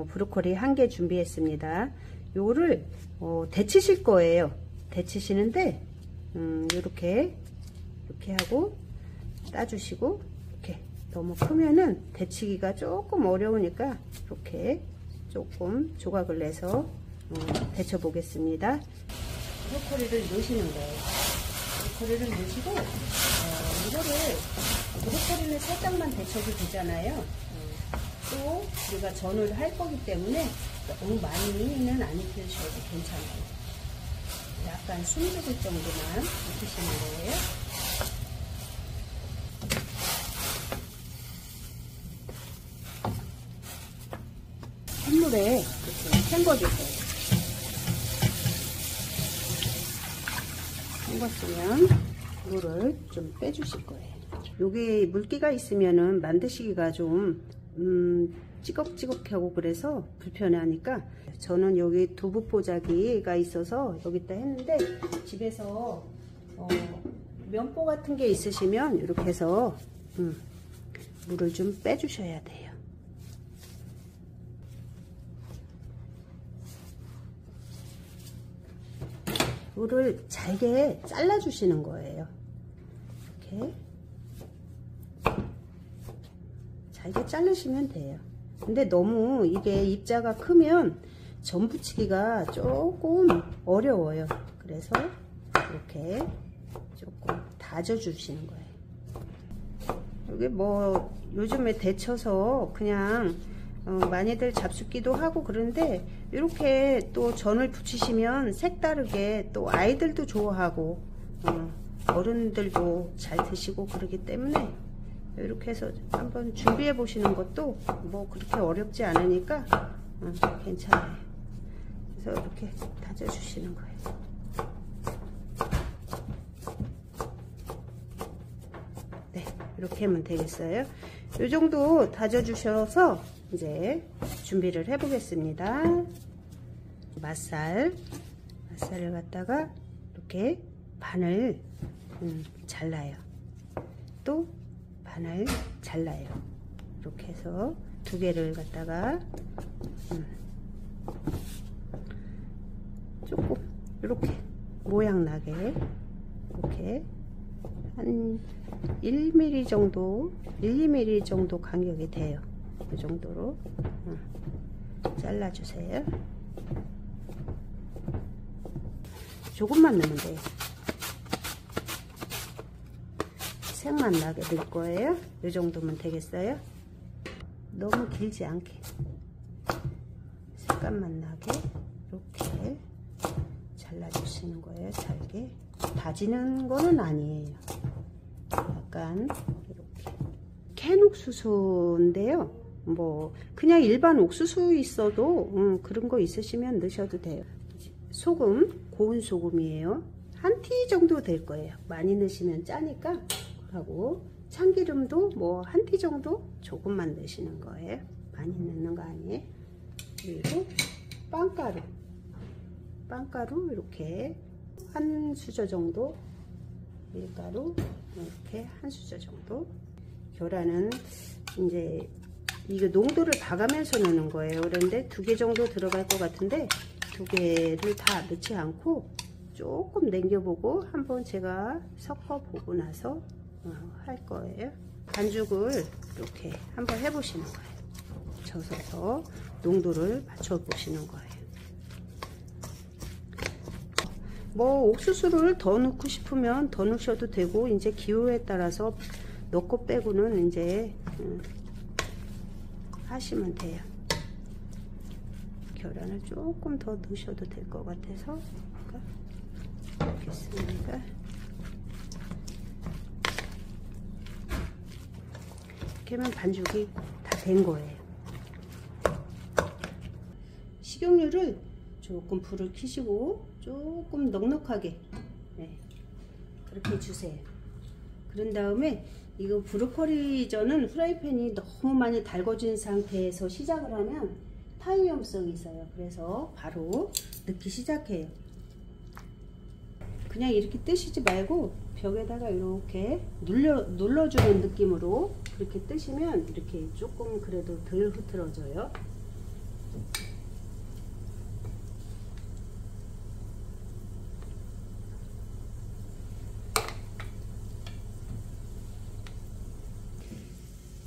브로콜리 1개 준비했습니다. 요거를 데치실 거예요. 데치시는데 이렇게 하고 따주시고, 이렇게 너무 크면은 데치기가 조금 어려우니까 이렇게 조금 조각을 내서 데쳐 보겠습니다. 브로콜리를 넣으시는 거예요. 브로콜리를 넣으시고 이거를 브로콜리는 살짝만 데쳐도 되잖아요. 또 우리가 전을 할 거기 때문에 너무 많이는 안 익히셔도 괜찮아요. 약간 숨죽을 정도만 익히시는 거예요. 찬물에 이렇게 헹궈줄 거예요. 헹궜으면 물을 좀 빼주실 거예요. 여기 물기가 있으면은 만드시기가 좀 찌걱찌걱하고 그래서 불편하니까 저는 여기 두부 포자기가 있어서 여기다 했는데, 집에서 면보 같은 게 있으시면 이렇게 해서 물을 좀 빼주셔야 돼요. 물을 잘게 잘라 주시는 거예요. 이렇게 잘게 자르시면 돼요. 근데 너무 이게 입자가 크면 전 부치기가 조금 어려워요. 그래서 이렇게 조금 다져 주시는 거예요. 여기 뭐 요즘에 데쳐서 그냥 많이들 잡숫기도 하고 그런데, 이렇게 또 전을 부치시면 색다르게 또 아이들도 좋아하고 어른들도 잘 드시고 그러기 때문에 이렇게 해서 한번 준비해 보시는 것도 뭐 그렇게 어렵지 않으니까 괜찮아요. 그래서 이렇게 다져 주시는 거예요. 네, 이렇게 하면 되겠어요. 이 정도 다져 주셔서 이제 준비를 해 보겠습니다. 맛살을 갖다가 이렇게 반을 잘라요. 또 반을 잘라요. 이렇게 해서 2개를 갖다가 조금 이렇게 모양 나게 이렇게 한 1mm 정도, 1~2mm 정도 간격이 돼요. 이 정도로 잘라주세요. 조금만 넣으면 돼요. 색만 나게 넣을 거예요. 이 정도면 되겠어요. 너무 길지 않게 색감만 나게 이렇게 잘라주시는 거예요. 잘게 다지는 거는 아니에요. 약간 이렇게 캔 옥수수인데요. 뭐 그냥 일반 옥수수 있어도 그런 거 있으시면 넣으셔도 돼요. 소금, 고운 소금이에요. 한 티 정도 될 거예요. 많이 넣으시면 짜니까. 하고 참기름도 뭐 한 티 정도 조금만 넣으시는 거예요. 많이 넣는 거 아니에요. 그리고 빵가루 이렇게 한 수저 정도, 밀가루 이렇게 한 수저 정도. 계란은 이제 이거 농도를 봐가면서 넣는 거예요. 그런데 2개 정도 들어갈 것 같은데 2개를 다 넣지 않고 조금 남겨보고 한번 제가 섞어보고 나서 할 거예요. 반죽을 이렇게 한번 해보시는 거예요. 젖어서 농도를 맞춰보시는 거예요. 뭐 옥수수를 더 넣고 싶으면 더 넣으셔도 되고, 이제 기호에 따라서 넣고 빼고는 이제 하시면 돼요. 계란을 조금 더 넣으셔도 될 것 같아서 넣겠습니다. 이렇게 하면 반죽이 다 된 거예요. 식용유를 조금 불을 켜시고 조금 넉넉하게 그렇게 주세요. 그런 다음에 이거 브로콜리전은 프라이팬이 너무 많이 달궈진 상태에서 시작을 하면 타이염성이 있어요. 그래서 바로 넣기 시작해요. 그냥 이렇게 뜨시지 말고 벽에다가 이렇게 눌러주는 느낌으로 그렇게 뜨시면 이렇게 조금 그래도 덜 흐트러져요.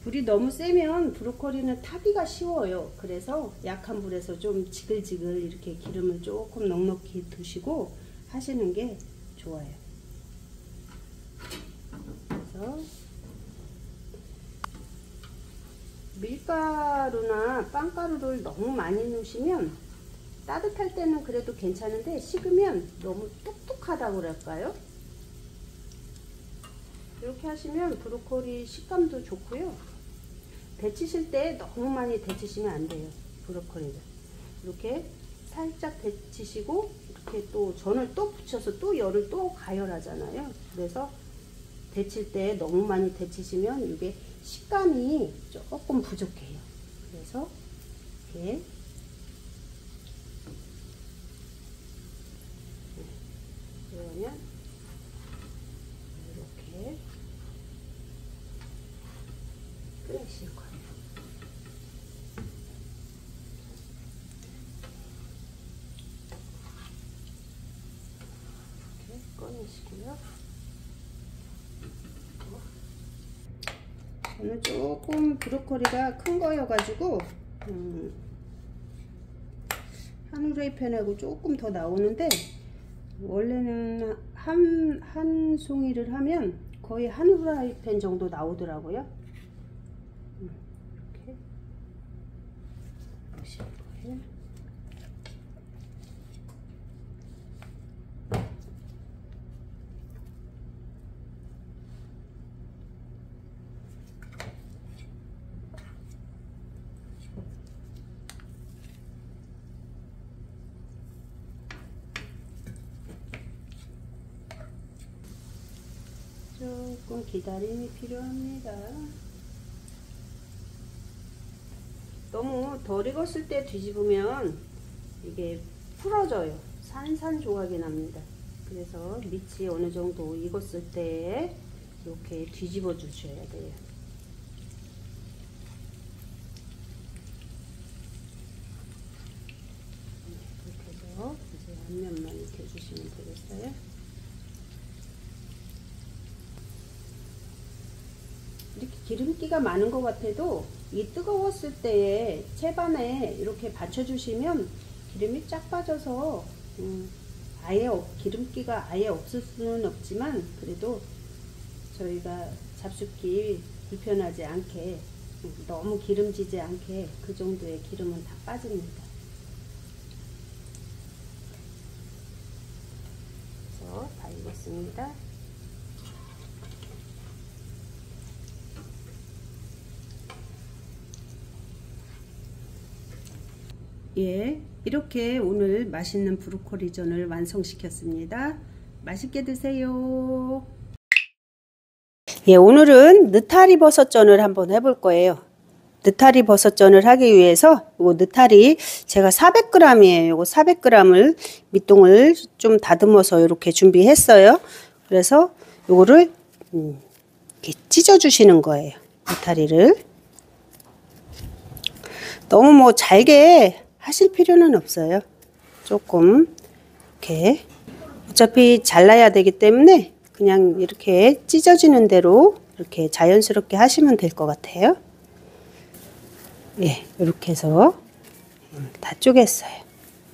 불이 너무 세면 브로콜리는 타기가 쉬워요. 그래서 약한 불에서 좀 지글지글 이렇게 기름을 조금 넉넉히 두시고 하시는 게 좋아요. 그래서 밀가루나 빵가루를 너무 많이 넣으시면 따뜻할 때는 그래도 괜찮은데 식으면 너무 뚝뚝하다고 그럴까요? 이렇게 하시면 브로콜리 식감도 좋고요. 데치실 때 너무 많이 데치시면 안 돼요. 브로콜리를 이렇게 살짝 데치시고 이렇게 또 전을 또 붙여서 또 열을 또 가열하잖아요. 그래서 데칠 때 너무 많이 데치시면 이게 식감이 조금 부족해요. 그래서 이렇게 그러면 이렇게 끓이실 거예요. 이렇게 꺼내시고요. 저는 조금 브로콜리가 큰 거여가지고 한 후라이팬하고 조금 더 나오는데 원래는 한 송이를 하면 거의 한 후라이팬 정도 나오더라고요. 이렇게 넣으실 거예요. 조금 기다림이 필요합니다. 너무 덜 익었을 때 뒤집으면 이게 풀어져요. 산산조각이 납니다. 그래서 밑이 어느 정도 익었을 때 이렇게 뒤집어 주셔야 돼요. 이렇게 해서 이제 앞면만 이렇게 해주시면 되겠어요. 이렇게 기름기가 많은 것 같아도 이 뜨거웠을 때에 채반에 이렇게 받쳐주시면 기름이 쫙 빠져서 아예 기름기가 아예 없을 수는 없지만 그래도 저희가 잡숫기 불편하지 않게 너무 기름지지 않게 그 정도의 기름은 다 빠집니다. 그래서 다 익었습니다. 예, 이렇게 오늘 맛있는 브로콜리전을 완성시켰습니다. 맛있게 드세요. 예, 오늘은 느타리 버섯전을 한번 해볼 거예요. 느타리 버섯전을 하기 위해서 요 느타리 제가 400g이에요. 요거 400g을 밑동을 좀 다듬어서 이렇게 준비했어요. 그래서 요거를 이렇게 찢어 주시는 거예요. 느타리를 너무 뭐 잘게 하실 필요는 없어요. 조금 이렇게 어차피 잘라야 되기 때문에 그냥 이렇게 찢어지는 대로 이렇게 자연스럽게 하시면 될 것 같아요. 예, 이렇게 해서 다 쪼갰어요.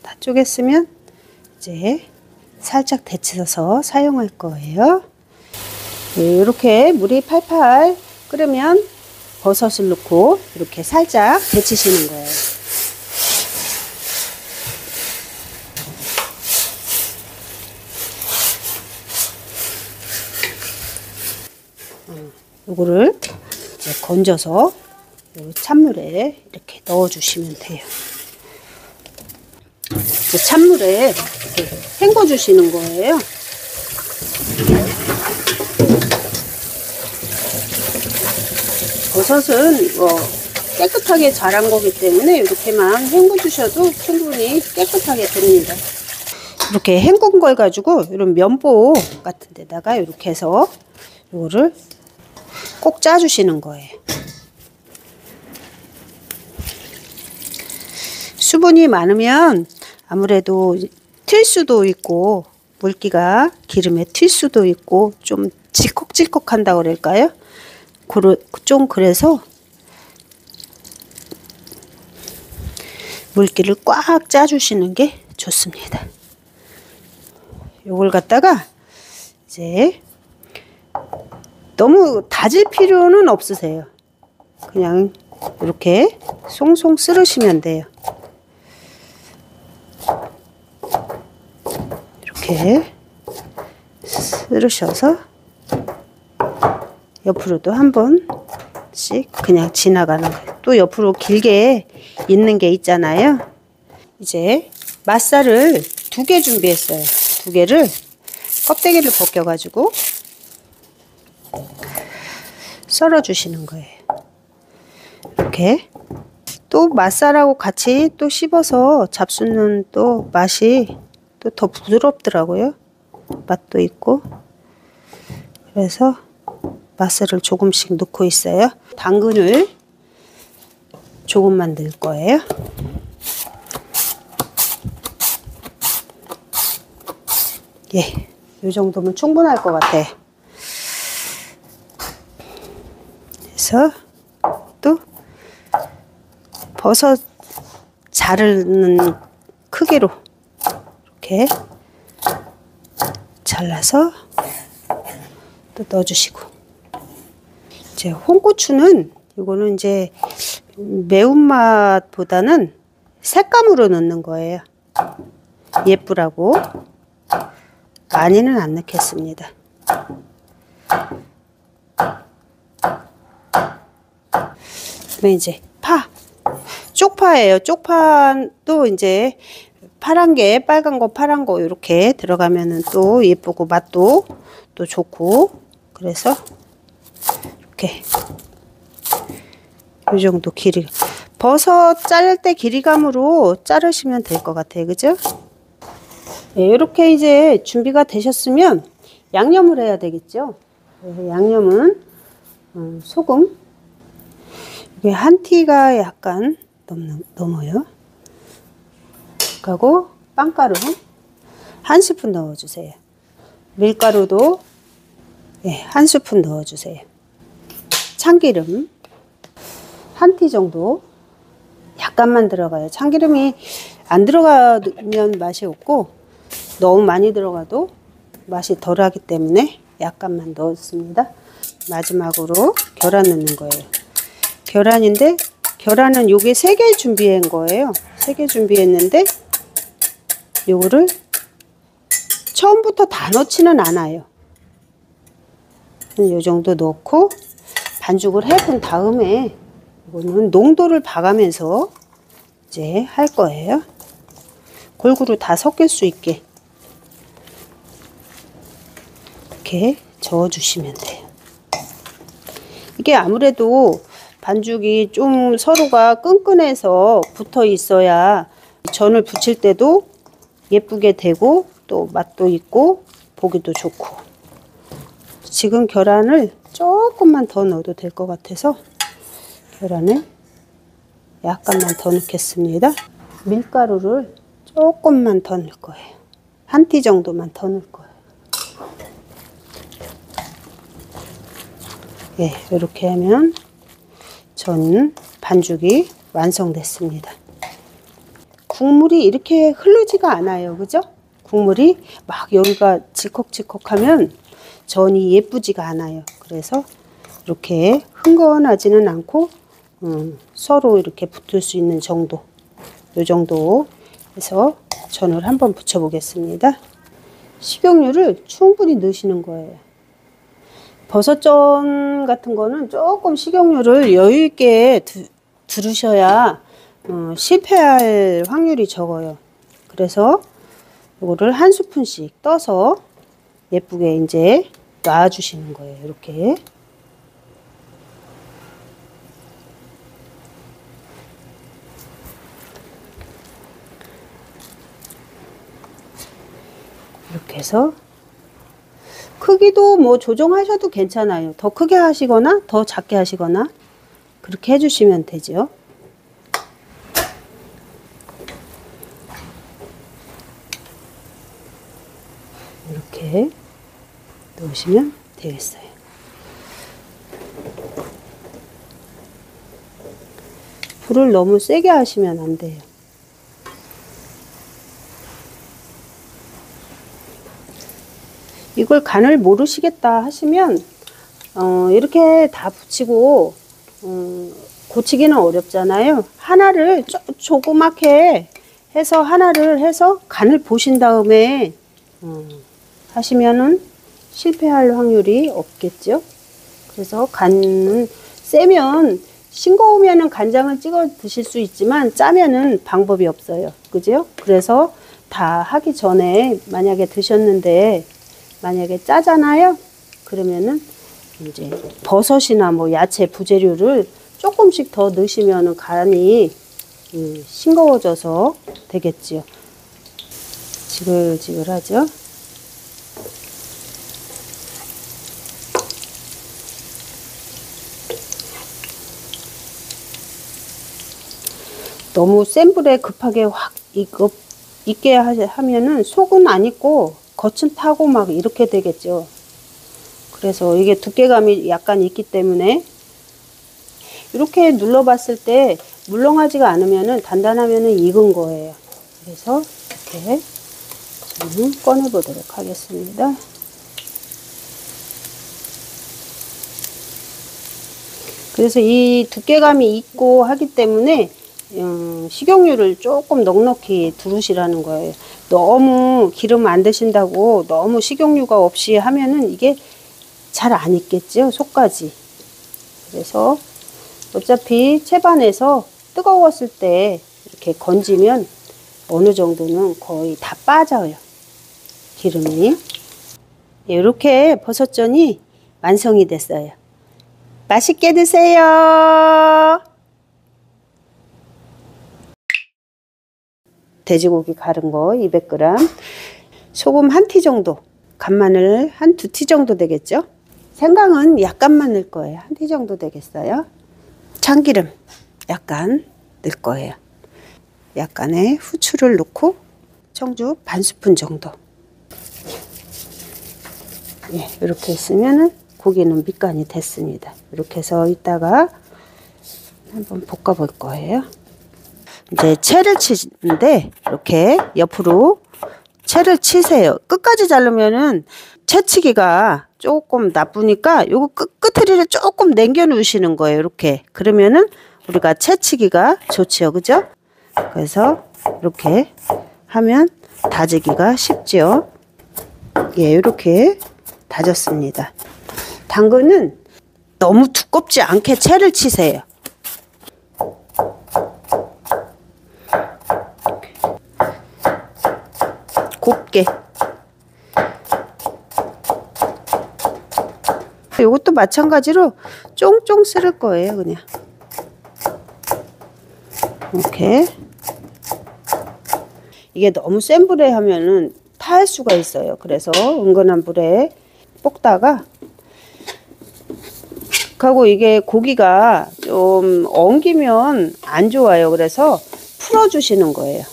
다 쪼갰으면 이제 살짝 데쳐서 사용할 거예요. 예, 이렇게 물이 팔팔 끓으면 버섯을 넣고 이렇게 살짝 데치시는 거예요. 요거를 이제 건져서 찬물에 이렇게 넣어 주시면 돼요. 이제 찬물에 이렇게 헹궈 주시는 거예요. 버섯은 깨끗하게 자란 거기 때문에 이렇게만 헹궈 주셔도 충분히 깨끗하게 됩니다. 이렇게 헹군 걸 가지고 이런 면보 같은 데다가 이렇게 해서 이거를 꼭 짜주시는 거예요. 수분이 많으면 아무래도 튈 수도 있고 물기가 기름에 튈 수도 있고 좀 질컥질컥한다고 그럴까요? 좀 그래서 물기를 꽉 짜주시는 게 좋습니다. 요걸 갖다가 이제 너무 다질 필요는 없으세요. 그냥 이렇게 송송 쓸으시면 돼요. 이렇게 쓸으셔서 옆으로도 한 번씩 그냥 지나가는 거예요. 또 옆으로 길게 있는 게 있잖아요. 이제 맛살을 2개 준비했어요. 2개를 껍데기를 벗겨가지고 썰어 주시는 거예요. 이렇게 또 맛살하고 같이 또 씹어서 잡수는 또 맛이 또 더 부드럽더라고요. 맛도 있고. 그래서 맛살을 조금씩 넣고 있어요. 당근을 조금만 넣을 거예요. 예, 이 정도면 충분할 것 같아. 그래서 또 버섯 자르는 크기로 이렇게 잘라서 또 넣어주시고, 이제 홍고추는 이거는 이제 매운맛보다는 색감으로 넣는 거예요. 예쁘라고. 많이는 안 넣겠습니다. 그다음에 이제 쪽파예요. 쪽파도 이제 파란 게, 빨간 거, 파란 거 이렇게 들어가면은 또 예쁘고 맛도 또 좋고, 그래서 이렇게 이 정도 길이, 버섯 자를 때 길이감으로 자르시면 될 것 같아요. 그죠? 네, 이렇게 이제 준비가 되셨으면 양념을 해야 되겠죠. 양념은 소금, 이게 한 티가 약간 넘어요. 그리고 빵가루 1스푼 넣어주세요. 밀가루도 1스푼 넣어주세요. 참기름 1티 정도 약간만 들어가요. 참기름이 안 들어가면 맛이 없고 너무 많이 들어가도 맛이 덜하기 때문에 약간만 넣었습니다. 마지막으로 계란 넣는 거예요. 계란인데, 계란은 요게 3개 준비한 거예요. 3개 준비했는데 요거를 처음부터 다 넣지는 않아요. 요 정도 넣고 반죽을 해본 다음에 이거는 농도를 봐가면서 이제 할 거예요. 골고루 다 섞일 수 있게 이렇게 저어주시면 돼요. 이게 아무래도 반죽이 좀 서로가 끈끈해서 붙어 있어야 전을 부칠 때도 예쁘게 되고 또 맛도 있고 보기도 좋고. 지금 계란을 조금만 더 넣어도 될 것 같아서 계란을 약간만 더 넣겠습니다. 밀가루를 조금만 더 넣을 거예요. 1티 정도만 더 넣을 거예요. 예, 이렇게 하면 전 반죽이 완성됐습니다. 국물이 이렇게 흐르지가 않아요. 그죠? 국물이 막 여기가 질컥질컥하면 전이 예쁘지가 않아요. 그래서 이렇게 흥건하지는 않고 서로 이렇게 붙을 수 있는 정도, 이 정도 해서 전을 한번 붙여 보겠습니다. 식용유를 충분히 넣으시는 거예요. 버섯전 같은 거는 조금 식용유를 여유 있게 두르셔야 실패할 확률이 적어요. 그래서 이거를 1스푼씩 떠서 예쁘게 이제 놔주시는 거예요. 이렇게. 이렇게 해서 크기도 뭐 조정하셔도 괜찮아요. 더 크게 하시거나 더 작게 하시거나 그렇게 해주시면 되죠. 이렇게 넣으시면 되겠어요. 불을 너무 세게 하시면 안 돼요. 이걸 간을 모르시겠다 하시면 이렇게 다 붙이고 고치기는 어렵잖아요. 하나를 조그맣게 해서 하나를 해서 간을 보신 다음에 하시면은 실패할 확률이 없겠죠. 그래서 간은 세면 싱거우면은 간장을 찍어 드실 수 있지만 짜면은 방법이 없어요. 그죠? 그래서 다 하기 전에 만약에 드셨는데 만약에 짜잖아요. 그러면은 이제 버섯이나 뭐 야채 부재료를 조금씩 더 넣으시면은 간이 싱거워져서 되겠지요. 지글지글하죠? 너무 센 불에 급하게 확 익게 하면은 속은 안 익고 겉은 타고 막 이렇게 되겠죠. 그래서 이게 두께감이 약간 있기 때문에 이렇게 눌러봤을 때 물렁하지가 않으면은 단단하면은 익은 거예요. 그래서 이렇게 저는 꺼내 보도록 하겠습니다. 그래서 이 두께감이 있고 하기 때문에 식용유를 조금 넉넉히 두르시라는 거예요. 너무 기름 안 드신다고 너무 식용유가 없이 하면은 이게 잘 안 익겠죠, 속까지. 그래서 어차피 채반에서 뜨거웠을 때 이렇게 건지면 어느 정도는 거의 다 빠져요, 기름이. 이렇게 버섯전이 완성이 됐어요. 맛있게 드세요. 돼지고기 갈은 거 200g, 소금 1티 정도, 간마늘 한 2티 정도 되겠죠. 생강은 약간만 넣을 거예요. 1티 정도 되겠어요. 참기름 약간 넣을 거예요. 약간의 후추를 넣고 청주 반 스푼 정도. 예, 이렇게 있으면 고기는 밑간이 됐습니다. 이렇게 해서 이따가 한번 볶아 볼 거예요. 이제 채를 치는데 이렇게 옆으로 채를 치세요. 끝까지 자르면은 채치기가 조금 나쁘니까 요거 끝트리를 조금 남겨 놓으시는 거예요. 이렇게. 그러면은 우리가 채치기가 좋지요. 그죠? 그래서 이렇게 하면 다지기가 쉽죠. 예, 이렇게 다졌습니다. 당근은 너무 두껍지 않게 채를 치세요. 곱게. 이것도 마찬가지로 쫑쫑 쓸을 거예요. 그냥 이렇게. 이게 너무 센 불에 하면은 탈 수가 있어요. 그래서 은근한 불에 볶다가, 하고 이게 고기가 좀 엉기면 안 좋아요. 그래서 풀어주시는 거예요.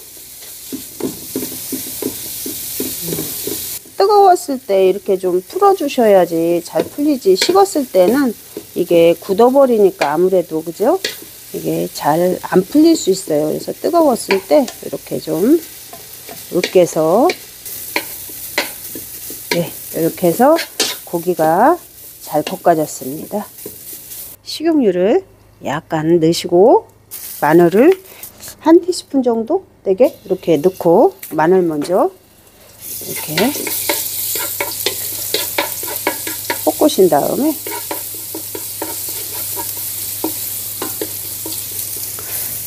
뜨거웠을 때 이렇게 좀 풀어주셔야지 잘 풀리지, 식었을 때는 이게 굳어버리니까 아무래도, 그죠? 이게 잘 안 풀릴 수 있어요. 그래서 뜨거웠을 때 이렇게 좀 으깨서, 네, 이렇게 해서 고기가 잘 볶아졌습니다. 식용유를 약간 넣으시고 마늘을 1티스푼 정도 되게 이렇게 넣고, 마늘 먼저 이렇게 볶으신 다음에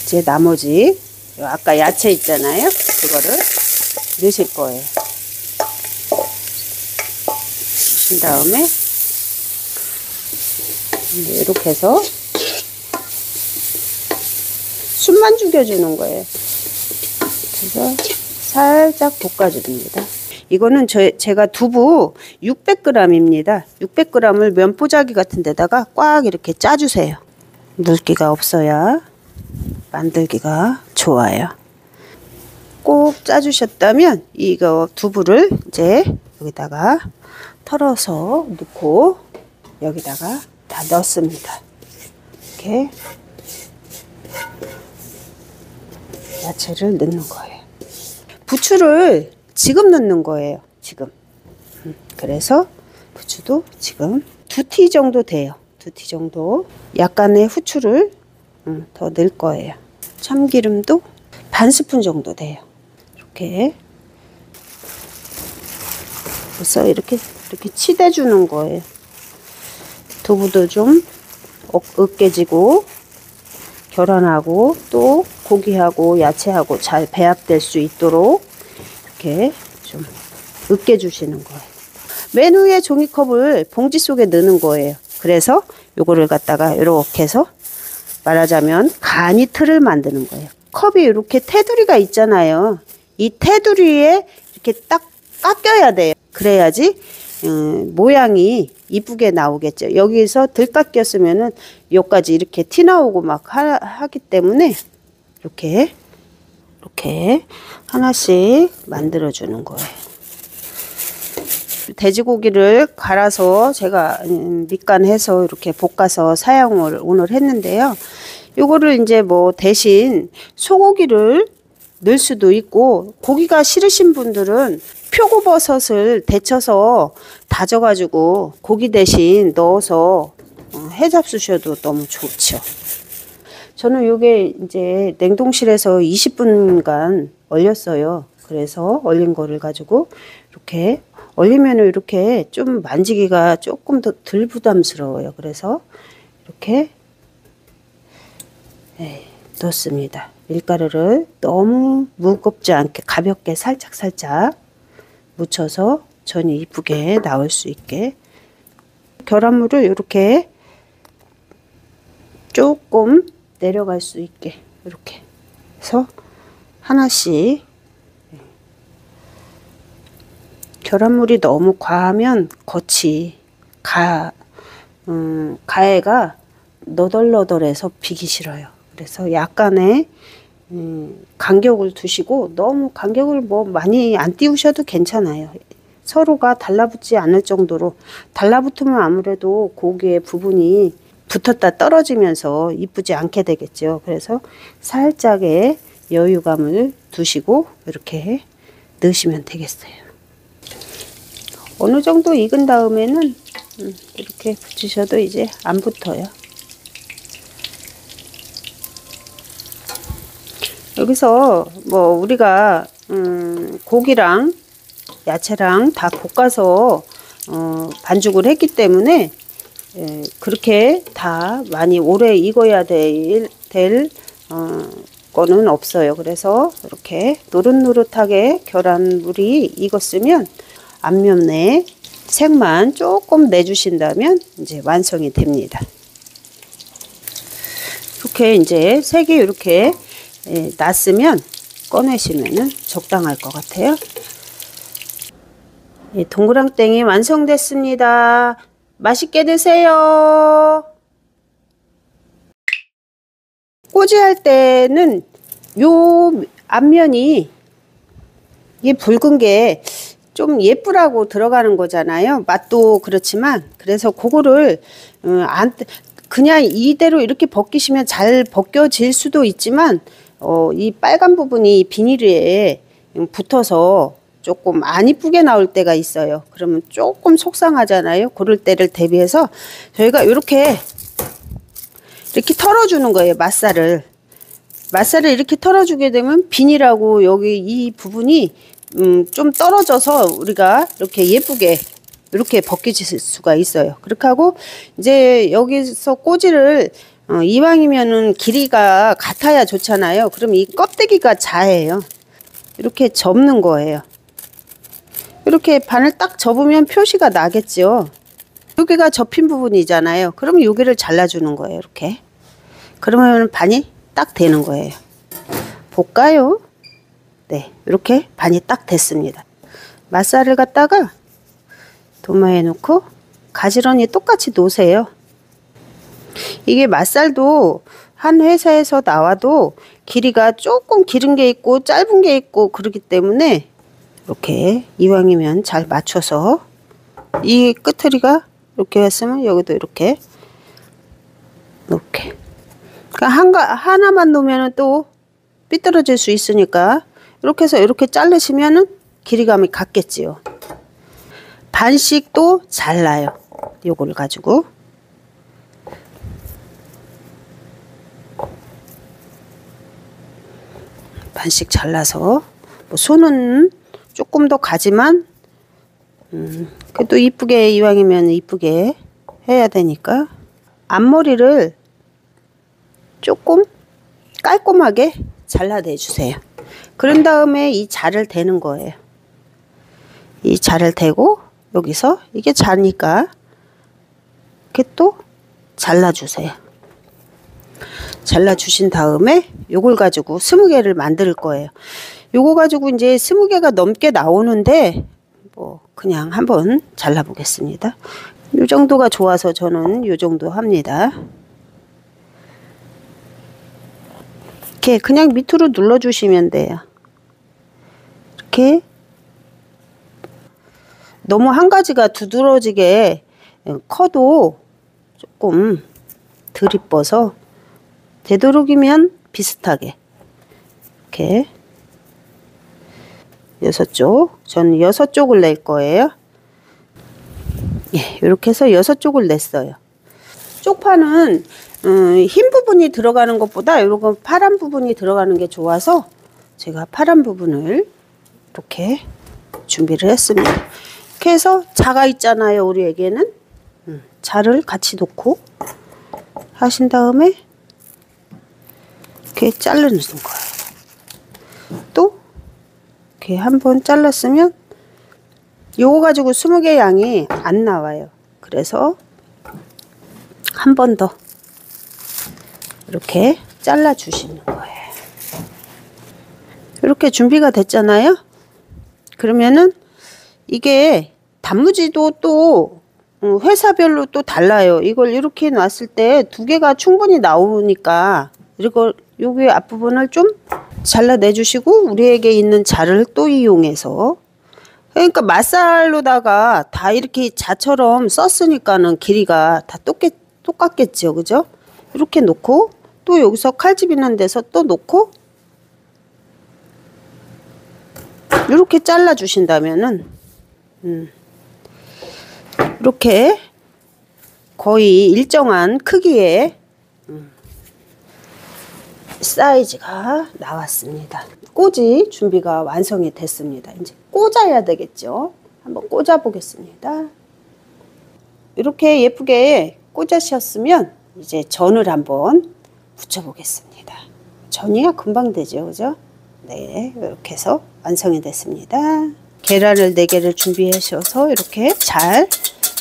이제 나머지 아까 야채 있잖아요. 그거를 넣으실 거예요. 넣으신 다음에 이렇게 해서 숨만 죽여주는 거예요. 그래서 살짝 볶아줍니다. 이거는 제가 두부 600g입니다. 600g을 면포자기 같은 데다가 꽉 이렇게 짜주세요. 물기가 없어야 만들기가 좋아요. 꼭 짜주셨다면 이거 두부를 이제 여기다가 털어서 넣고 여기다가 다 넣습니다. 이렇게 야채를 넣는 거예요. 부추를 지금 넣는 거예요. 지금. 그래서 부추도 지금 2티 정도 돼요. 2티 정도. 약간의 후추를 더 넣을 거예요. 참기름도 반 스푼 정도 돼요. 이렇게. 그래서 이렇게 치대주는 거예요. 두부도 좀 으깨지고 결안하고 또 고기하고 야채하고 잘 배합될 수 있도록 이렇게 좀 으깨주시는 거예요. 맨 위에 종이컵을 봉지 속에 넣는 거예요. 그래서 요거를 갖다가 이렇게 해서 말하자면 간이 틀을 만드는 거예요. 컵이 이렇게 테두리가 있잖아요. 이 테두리에 이렇게 딱 깎여야 돼요. 그래야지 모양이 이쁘게 나오겠죠. 여기서 덜 깎였으면은 여기까지 이렇게 티 나오고 막 하기 때문에 이렇게 하나씩 만들어 주는 거예요. 돼지고기를 갈아서 제가 밑간해서 이렇게 볶아서 사용을 오늘 했는데요. 요거를 이제 뭐 대신 소고기를 넣을 수도 있고, 고기가 싫으신 분들은 표고버섯을 데쳐서 다져가지고 고기 대신 넣어서 해 잡수셔도 너무 좋죠. 저는 요게 이제 냉동실에서 20분간 얼렸어요. 그래서 얼린 거를 가지고 이렇게 얼리면 이렇게 좀 만지기가 조금 더 덜 부담스러워요. 그래서 이렇게 넣습니다. 밀가루를 너무 무겁지 않게 가볍게 살짝 묻혀서 전이 이쁘게 나올 수 있게, 계란물을 이렇게 조금 내려갈 수 있게 이렇게 해서 하나씩. 계란물이 너무 과하면 겉이 가해가 너덜너덜해서 비기 싫어요. 그래서 약간의 간격을 두시고, 너무 간격을 뭐 많이 안 띄우셔도 괜찮아요. 서로가 달라붙지 않을 정도로. 달라붙으면 아무래도 고기의 부분이 붙었다 떨어지면서 이쁘지 않게 되겠죠. 그래서 살짝의 여유감을 두시고 이렇게 넣으시면 되겠어요. 어느 정도 익은 다음에는 이렇게 붙이셔도 이제 안 붙어요. 여기서 뭐 우리가 고기랑 야채랑 다 볶아서 반죽을 했기 때문에 그렇게 다 많이 오래 익어야 될 거는 없어요. 그래서 이렇게 노릇노릇하게 계란물이 익었으면 앞면에 색만 조금 내주신다면 이제 완성이 됩니다. 이렇게 이제 색이 이렇게 났으면 꺼내시면은 적당할 것 같아요. 동그랑땡이 완성됐습니다. 맛있게 드세요. 꼬지할 때는 요 앞면이 이 붉은 게 좀 예쁘라고 들어가는 거잖아요. 맛도 그렇지만, 그래서 그거를 그냥 이대로 이렇게 벗기시면 잘 벗겨질 수도 있지만 이 빨간 부분이 비닐에 붙어서 조금 안 이쁘게 나올 때가 있어요. 그러면 조금 속상하잖아요. 그럴 때를 대비해서 저희가 이렇게 털어주는 거예요. 맛살을 이렇게 털어주게 되면 비닐하고 여기 이 부분이 좀 떨어져서 우리가 이렇게 예쁘게 이렇게 벗겨질 수가 있어요. 그렇게 하고 이제 여기서 꼬지를 이왕이면은 길이가 같아야 좋잖아요. 그럼 이 껍데기가 자해요. 이렇게 접는 거예요. 이렇게 반을 딱 접으면 표시가 나겠죠. 여기가 접힌 부분이잖아요. 그럼 여기를 잘라주는 거예요. 이렇게. 그러면 반이 딱 되는 거예요. 볼까요? 네, 이렇게 반이 딱 됐습니다. 맛살을 갖다가 도마에 놓고 가지런히 똑같이 놓으세요. 이게 맛살도 한 회사에서 나와도 길이가 조금 기른 게 있고 짧은 게 있고 그렇기 때문에 이렇게 이왕이면 잘 맞춰서, 이 끝트리가 이렇게 했으면 여기도 이렇게 그러니까 하나만 놓으면 또 삐뚤어질 수 있으니까 이렇게 해서 이렇게 자르시면은 길이감이 같겠지요. 반씩도 잘라요. 요걸 가지고 반씩 잘라서, 뭐 손은 조금 더 가지만 그래도 이쁘게, 이왕이면 이쁘게 해야 되니까 앞머리를 조금 깔끔하게 잘라내 주세요. 그런 다음에 이 자를 대는 거예요. 이 자를 대고 여기서 이게 자니까 이렇게 또 잘라주세요. 잘라주신 다음에 요걸 가지고 20개를 만들 거예요. 요거 가지고 이제 20개가 넘게 나오는데 뭐 그냥 한번 잘라 보겠습니다. 요 정도가 좋아서 저는 요 정도 합니다. 이렇게 그냥 밑으로 눌러 주시면 돼요. 이렇게 너무 한 가지가 두드러지게 커도 조금 덜 이뻐서 되도록이면 비슷하게 이렇게 6쪽, 저는 6쪽을 낼 거예요. 예, 이렇게 해서 6쪽을 냈어요. 쪽파는 흰 부분이 들어가는 것보다 이런 파란 부분이 들어가는 게 좋아서 제가 파란 부분을 이렇게 준비를 했습니다. 이렇게 해서 자가 있잖아요. 우리에게는 자를 같이 놓고 하신 다음에 이렇게 자르는 거예요. 또 이렇게 한번 잘랐으면 요거 가지고 20개 양이 안 나와요. 그래서 한 번 더 이렇게 잘라 주시는 거예요. 이렇게 준비가 됐잖아요. 그러면은 이게 단무지도 또 회사별로 또 달라요. 이걸 이렇게 놨을 때 2개가 충분히 나오니까 이걸 여기 앞부분을 좀 잘라내 주시고 우리에게 있는 자를 또 이용해서, 그러니까 맛살로다가 다 이렇게 자처럼 썼으니까는 길이가 다 똑같겠죠. 그죠? 이렇게 놓고 또 여기서 칼집 있는 데서 또 놓고 이렇게 잘라 주신다면은 이렇게 거의 일정한 크기의 사이즈가 나왔습니다. 꽂이 준비가 완성이 됐습니다. 이제 꽂아야 되겠죠. 한번 꽂아 보겠습니다. 이렇게 예쁘게 꽂으셨으면 이제 전을 한번 붙여 보겠습니다. 전이야 금방 되죠. 그죠? 네, 이렇게 해서 완성이 됐습니다. 계란을 4개를 준비하셔서 이렇게 잘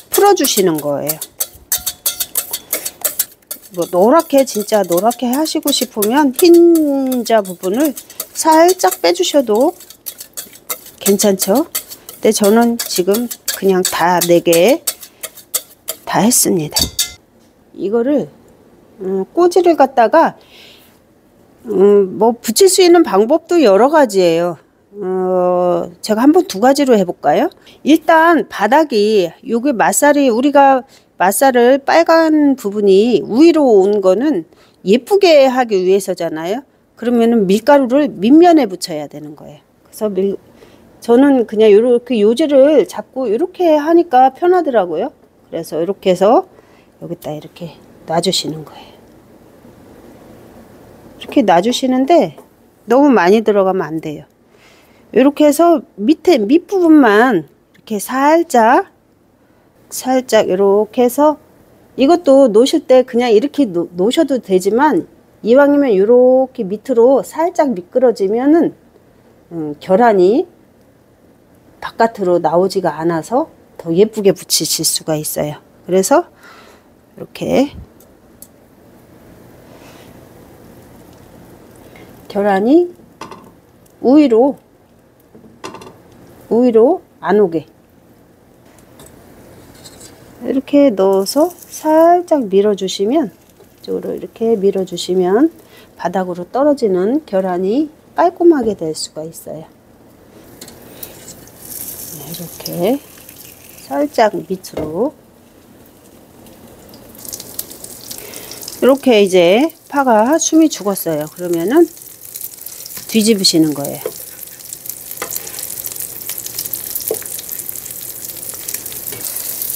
풀어 주시는 거예요. 뭐 노랗게, 진짜 노랗게 하시고 싶으면 흰자 부분을 살짝 빼주셔도 괜찮죠? 근데 저는 지금 그냥 다 4개 다 했습니다. 이거를 꼬지를 갖다가 뭐 붙일 수 있는 방법도 여러 가지예요. 제가 한번 2가지로 해볼까요? 일단 바닥이 요게 맛살이, 우리가 맛살을 빨간 부분이 위로 온 거는 예쁘게 하기 위해서잖아요. 그러면은 밀가루를 밑면에 붙여야 되는 거예요. 그래서 저는 그냥 이렇게 요지를 잡고 이렇게 하니까 편하더라고요. 그래서 이렇게 해서 여기다 이렇게 놔주시는 거예요. 이렇게 놔주시는데 너무 많이 들어가면 안 돼요. 이렇게 해서 밑부분만 이렇게 살짝 이렇게 해서, 이것도 놓으실 때 그냥 이렇게 놓으셔도 되지만 이왕이면 이렇게 밑으로 살짝 미끄러지면은 계란이 바깥으로 나오지가 않아서 더 예쁘게 붙이실 수가 있어요. 그래서 이렇게 계란이 우위로 안 오게 이렇게 넣어서 살짝 밀어주시면, 이쪽으로 이렇게 밀어주시면 바닥으로 떨어지는 계란이 깔끔하게 될 수가 있어요. 이렇게 살짝 밑으로 이렇게 이제 파가 숨이 죽었어요. 그러면은 뒤집으시는 거예요.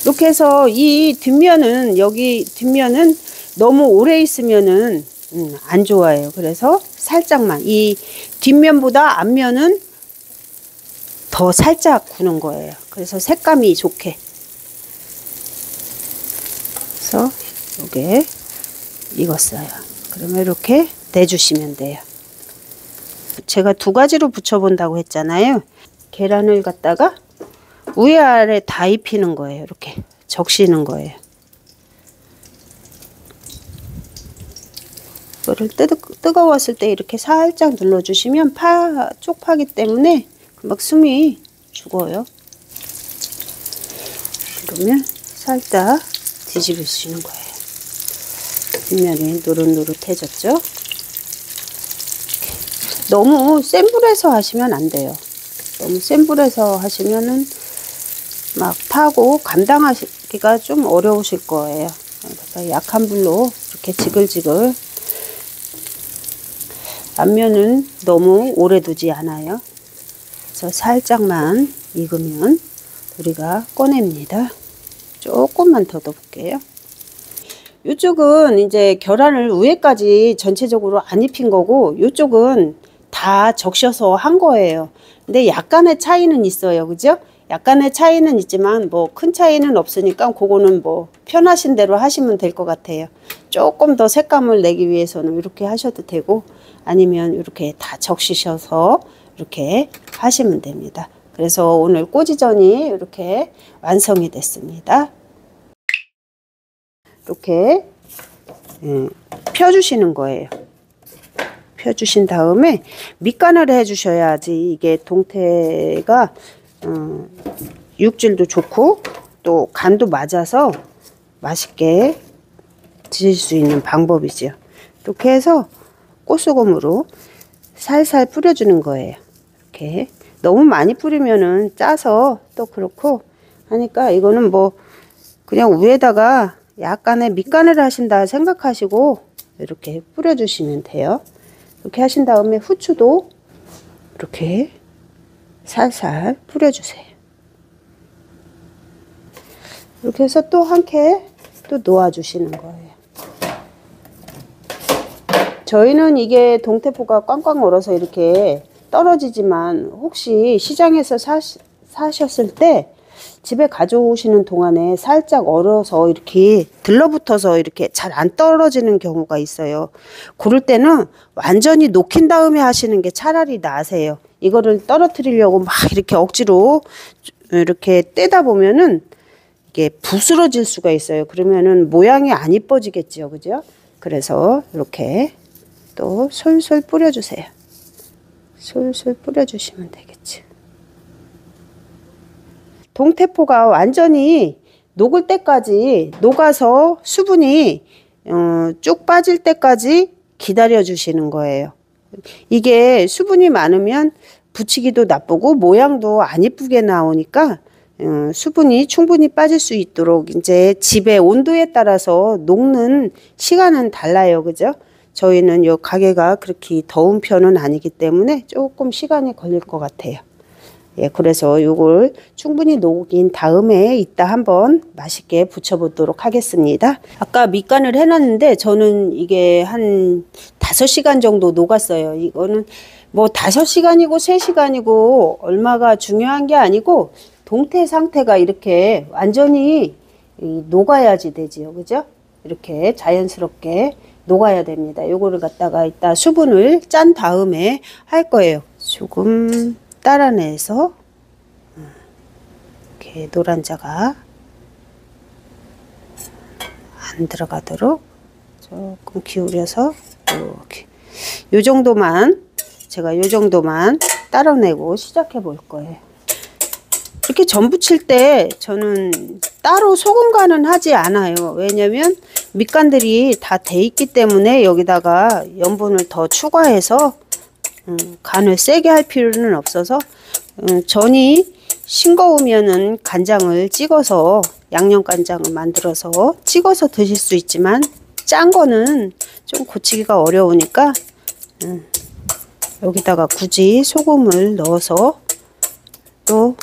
이렇게 해서 이 뒷면은 여기 뒷면은 너무 오래 있으면은 안 좋아요. 그래서 살짝만 이 뒷면보다 앞면은 더 살짝 구는 거예요. 그래서 색감이 좋게. 그래서 요게 익었어요. 그러면 이렇게 내주시면 돼요. 제가 두 가지로 붙여본다고 했잖아요. 계란을 갖다가 위아래 다 입히는 거예요. 이렇게 적시는 거예요. 이거를 뜨거웠을 때 이렇게 살짝 눌러주시면 쪽파기 때문에 금방 숨이 죽어요. 그러면 살짝 뒤집으시는 거예요. 뒷면이 노릇노릇해졌죠? 너무 센 불에서 하시면 안 돼요. 너무 센 불에서 하시면은 막 타고 감당하기가 좀 어려우실 거예요. 그래서 약한 불로 이렇게 지글지글. 앞면은 너무 오래 두지 않아요. 그래서 살짝만 익으면 우리가 꺼냅니다. 조금만 더 넣어볼게요. 이쪽은 이제 계란을 위에까지 전체적으로 안 입힌 거고, 이쪽은 다 적셔서 한 거예요. 근데 약간의 차이는 있어요. 그죠? 약간의 차이는 있지만 뭐 큰 차이는 없으니까 그거는 뭐 편하신 대로 하시면 될 것 같아요. 조금 더 색감을 내기 위해서는 이렇게 하셔도 되고, 아니면 이렇게 다 적시셔서 이렇게 하시면 됩니다. 그래서 오늘 꼬지전이 이렇게 완성이 됐습니다. 이렇게 펴주시는 거예요. 펴주신 다음에 밑간을 해주셔야지 이게 동태가 육질도 좋고 또 간도 맞아서 맛있게 드실 수 있는 방법이죠. 이렇게 해서 꽃소금으로 살살 뿌려주는 거예요. 이렇게 너무 많이 뿌리면은 짜서 또 그렇고 하니까 이거는 뭐 그냥 위에다가 약간의 밑간을 하신다 생각하시고 이렇게 뿌려주시면 돼요. 이렇게 하신 다음에 후추도 이렇게 살살 뿌려주세요. 이렇게 해서 또 한 캔 또 놓아주시는 거예요. 저희는 이게 동태포가 꽝꽝 얼어서 이렇게 떨어지지만 혹시 시장에서 사셨을 때 집에 가져오시는 동안에 살짝 얼어서 이렇게 들러붙어서 이렇게 잘 안 떨어지는 경우가 있어요. 그럴 때는 완전히 녹인 다음에 하시는 게 차라리 나으세요. 이거를 떨어뜨리려고 막 이렇게 억지로 이렇게 떼다 보면은 이게 부스러질 수가 있어요. 그러면은 모양이 안 이뻐지겠죠. 그죠? 그래서 이렇게 또 솔솔 뿌려주세요. 솔솔 뿌려주시면 되겠지. 동태포가 완전히 녹을 때까지 녹아서 수분이 쭉 빠질 때까지 기다려 주시는 거예요. 이게 수분이 많으면 부치기도 나쁘고 모양도 안 이쁘게 나오니까 수분이 충분히 빠질 수 있도록 이제 집의 온도에 따라서 녹는 시간은 달라요. 그죠? 저희는 요 가게가 그렇게 더운 편은 아니기 때문에 조금 시간이 걸릴 것 같아요. 예, 그래서 요걸 충분히 녹인 다음에 이따 한번 맛있게 부쳐보도록 하겠습니다. 아까 밑간을 해놨는데 저는 이게 한 5시간 정도 녹았어요. 이거는 뭐 5시간이고 3시간이고 얼마가 중요한 게 아니고 동태 상태가 이렇게 완전히 녹아야지 되지요. 그죠? 이렇게 자연스럽게 녹아야 됩니다. 요거를 갖다가 이따 수분을 짠 다음에 할 거예요. 조금 따라내서 이렇게 노란자가 안 들어가도록 조금 기울여서 이렇게 요 정도만 제가 요 정도만 따라내고 시작해 볼 거예요. 이렇게 전 부칠 때 저는 따로 소금 간은 하지 않아요. 왜냐면 밑간들이 다 돼 있기 때문에 여기다가 염분을 더 추가해서 간을 세게 할 필요는 없어서 전이 싱거우면은 간장을 찍어서 양념 간장을 만들어서 찍어서 드실 수 있지만 짠 거는 좀 고치기가 어려우니까 여기다가 굳이 소금을 넣어서 또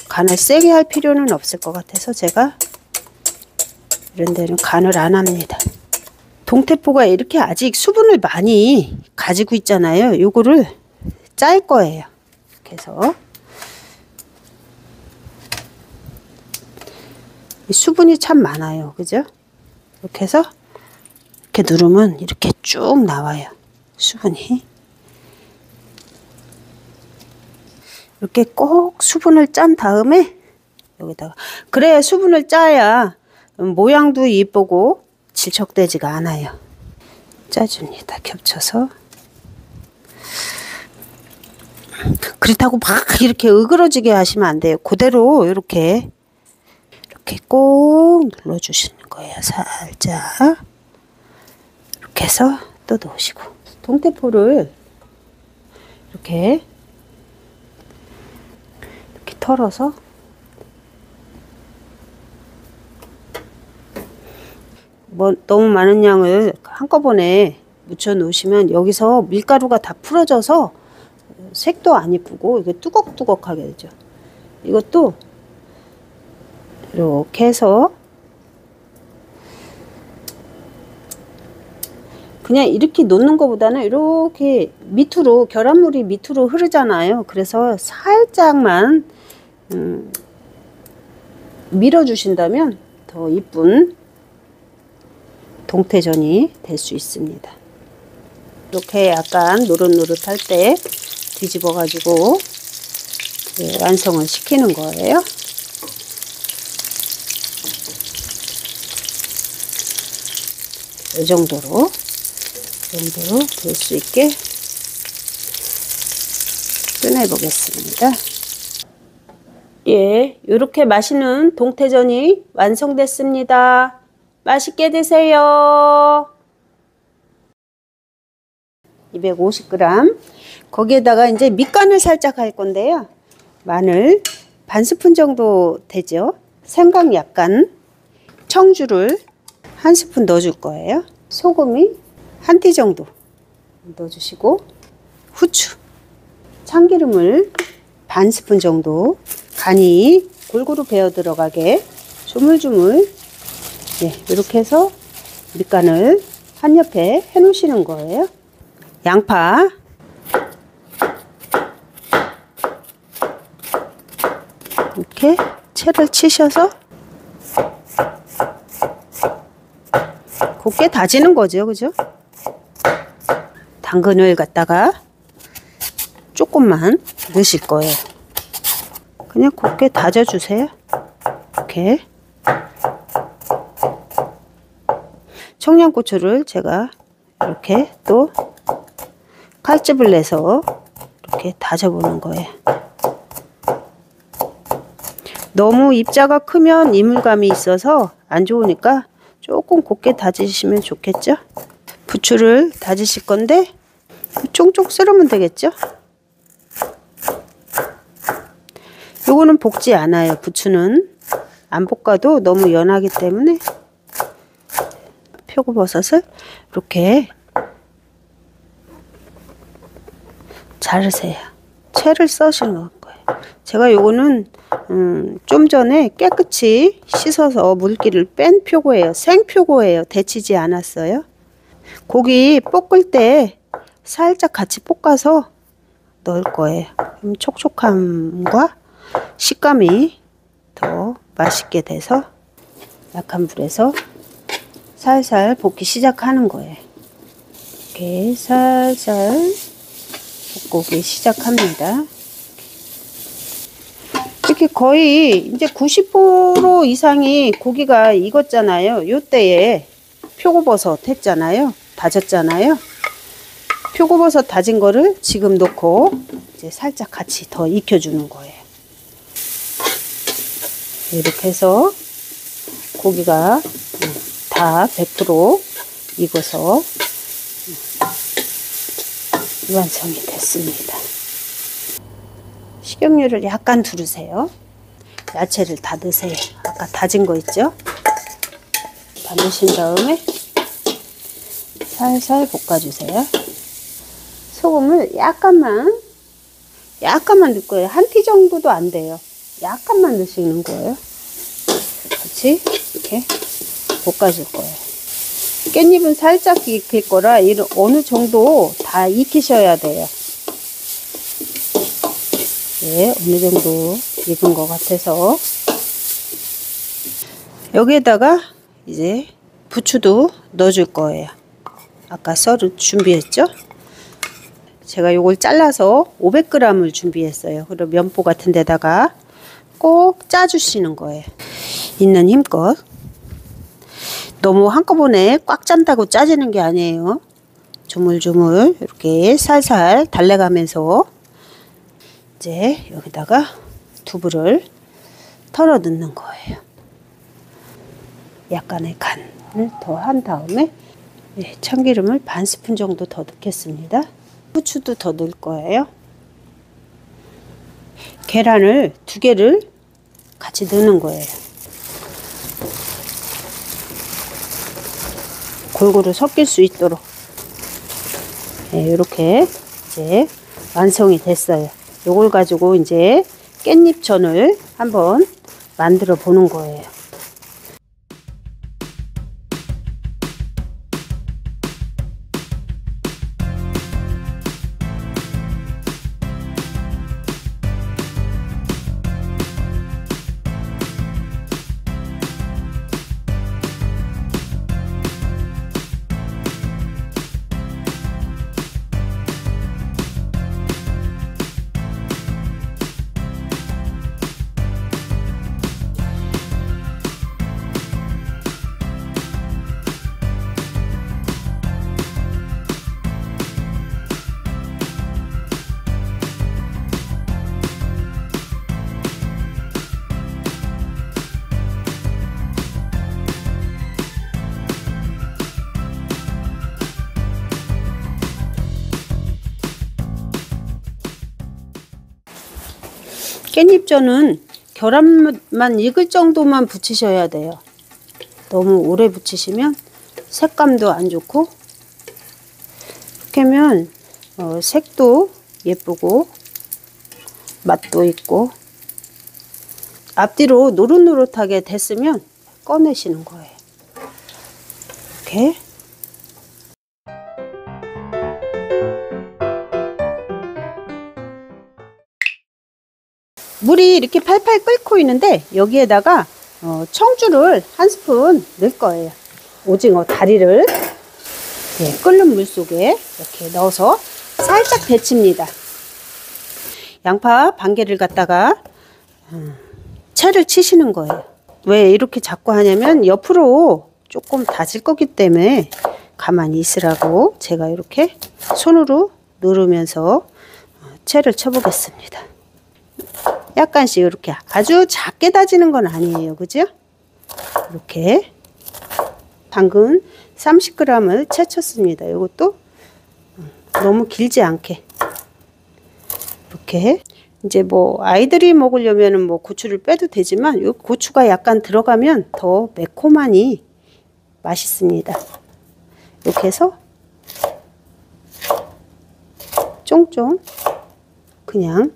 간을 세게 할 필요는 없을 것 같아서 제가 이런 데는 간을 안 합니다. 동태포가 이렇게 아직 수분을 많이 가지고 있잖아요. 요거를 짤 거예요. 그래서 수분이 참 많아요. 그죠? 이렇게 해서 이렇게 누르면 이렇게 쭉 나와요. 수분이. 이렇게 꼭 수분을 짠 다음에 여기다가, 그래야 수분을 짜야 모양도 예쁘고 질척대지가 않아요. 짜줍니다. 겹쳐서. 그렇다고 막 이렇게 으그러지게 하시면 안 돼요. 그대로 이렇게 꼭 눌러주시는 거예요. 살짝. 이렇게 해서 또 넣으시고. 동태포를 이렇게 털어서 너무 많은 양을 한꺼번에 묻혀 놓으시면 여기서 밀가루가 다 풀어져서 색도 안 이쁘고 이게 뚜걱뚜걱하게 되죠. 이것도 이렇게 해서 그냥 이렇게 놓는 것보다는 이렇게 밑으로, 계란물이 밑으로 흐르잖아요. 그래서 살짝만 밀어주신다면 더 이쁜 동태전이 될 수 있습니다. 이렇게 약간 노릇노릇할 때 뒤집어 가지고 완성을 시키는 거예요. 이 정도로 될 수 있게 꺼내 보겠습니다. 예, 이렇게 맛있는 동태전이 완성됐습니다. 맛있게 드세요. 250g. 거기에다가 이제 밑간을 살짝 할 건데요. 마늘 반 스푼 정도 되죠. 생강 약간, 청주를 한 스푼 넣어줄 거예요. 소금이 한 티 정도 넣어주시고, 후추, 참기름을 반 스푼 정도, 간이 골고루 배어 들어가게 조물조물, 이렇게 해서 밑간을 한 옆에 해 놓으시는 거예요. 양파, 이렇게 채를 치셔서 곱게 다지는 거죠. 그죠? 당근을 갖다가 조금만 넣으실 거예요. 그냥 곱게 다져주세요. 이렇게. 청양고추를 제가 이렇게 또 칼집을 내서 이렇게 다져보는 거예요. 너무 입자가 크면 이물감이 있어서 안 좋으니까 조금 곱게 다지시면 좋겠죠. 부추를 다지실 건데 쫑쫑 썰으면 되겠죠. 요거는 볶지 않아요. 부추는 안 볶아도 너무 연하기 때문에 표고버섯을 이렇게 자르세요. 채를 써시는 거예요. 제가 요거는 좀 전에 깨끗이 씻어서 물기를 뺀 표고예요. 생표고예요. 데치지 않았어요. 고기 볶을 때 살짝 같이 볶아서 넣을 거예요. 그럼 촉촉함과 식감이 더 맛있게 돼서 약한 불에서 살살 볶기 시작하는 거예요. 이렇게 살살 볶기 시작합니다. 이렇게 거의 이제 90% 이상이 고기가 익었잖아요. 요때에 표고버섯 했잖아요. 다졌잖아요. 표고버섯 다진 거를 지금 넣고 이제 살짝 같이 더 익혀주는 거예요. 이렇게 해서 고기가 다 100% 익어서 완성이 됐습니다. 식용유를 약간 두르세요. 야채를 다 넣으세요. 아까 다진 거 있죠? 다 넣으신 다음에 살살 볶아주세요. 소금을 약간만 넣을 거예요. 한 티 정도도 안 돼요. 약간만 넣으시는 거예요. 같이 이렇게 볶아줄 거예요. 깻잎은 살짝 익힐 거라 어느 정도 다 익히셔야 돼요. 네, 어느 정도 익은 것 같아서 여기에다가 이제 부추도 넣어줄 거예요. 아까 썰을 준비했죠? 제가 요걸 잘라서 500g을 준비했어요. 그리고 면보 같은 데다가 꼭 짜주시는 거예요. 있는 힘껏. 너무 한꺼번에 꽉 짠다고 짜지는 게 아니에요. 조물조물 이렇게 살살 달래가면서 이제 여기다가 두부를 털어 넣는 거예요. 약간의 간을 더 한 다음에 참기름을 반 스푼 정도 더 넣겠습니다. 후추도 더 넣을 거예요. 계란을 2개를 같이 넣는 거예요. 골고루 섞일 수 있도록. 이렇게 이제 완성이 됐어요. 요걸 가지고 이제 깻잎전을 한번 만들어 보는 거예요. 깻잎전은 계란만 익을 정도만 부치셔야 돼요. 너무 오래 부치시면 색감도 안 좋고, 이렇게 하면 색도 예쁘고 맛도 있고. 앞뒤로 노릇노릇하게 됐으면 꺼내시는 거예요. 이렇게. 물이 이렇게 팔팔 끓고 있는데 여기에다가 청주를 한 스푼 넣을 거예요. 오징어 다리를 끓는 물 속에 이렇게 넣어서 살짝 데칩니다. 양파 반 개를 갖다가 채를 치시는 거예요. 왜 이렇게 자꾸 하냐면 옆으로 조금 다질 거기 때문에 가만히 있으라고 제가 이렇게 손으로 누르면서 채를 쳐보겠습니다. 약간씩 이렇게 아주 작게 다지는 건 아니에요. 그죠? 이렇게 당근 30g을 채쳤습니다. 이것도 너무 길지 않게 이렇게. 이제 뭐 아이들이 먹으려면 뭐 고추를 빼도 되지만 이 고추가 약간 들어가면 더 매콤하니 맛있습니다. 이렇게 해서 쫑쫑 그냥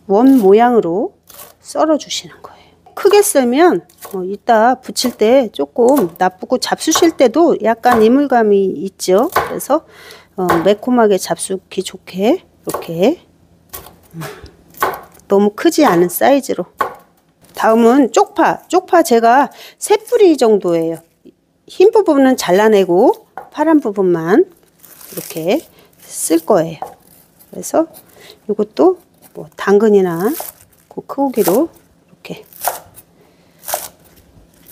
원 모양으로 썰어 주시는 거예요. 크게 썰면 이따 부칠 때 조금 나쁘고 잡수실 때도 약간 이물감이 있죠. 그래서 매콤하게 잡수기 좋게 이렇게 너무 크지 않은 사이즈로. 다음은 쪽파. 쪽파 제가 3뿌리 정도예요. 흰 부분은 잘라내고 파란 부분만 이렇게 쓸 거예요. 그래서 이것도 뭐 당근이나 그 크기로 이렇게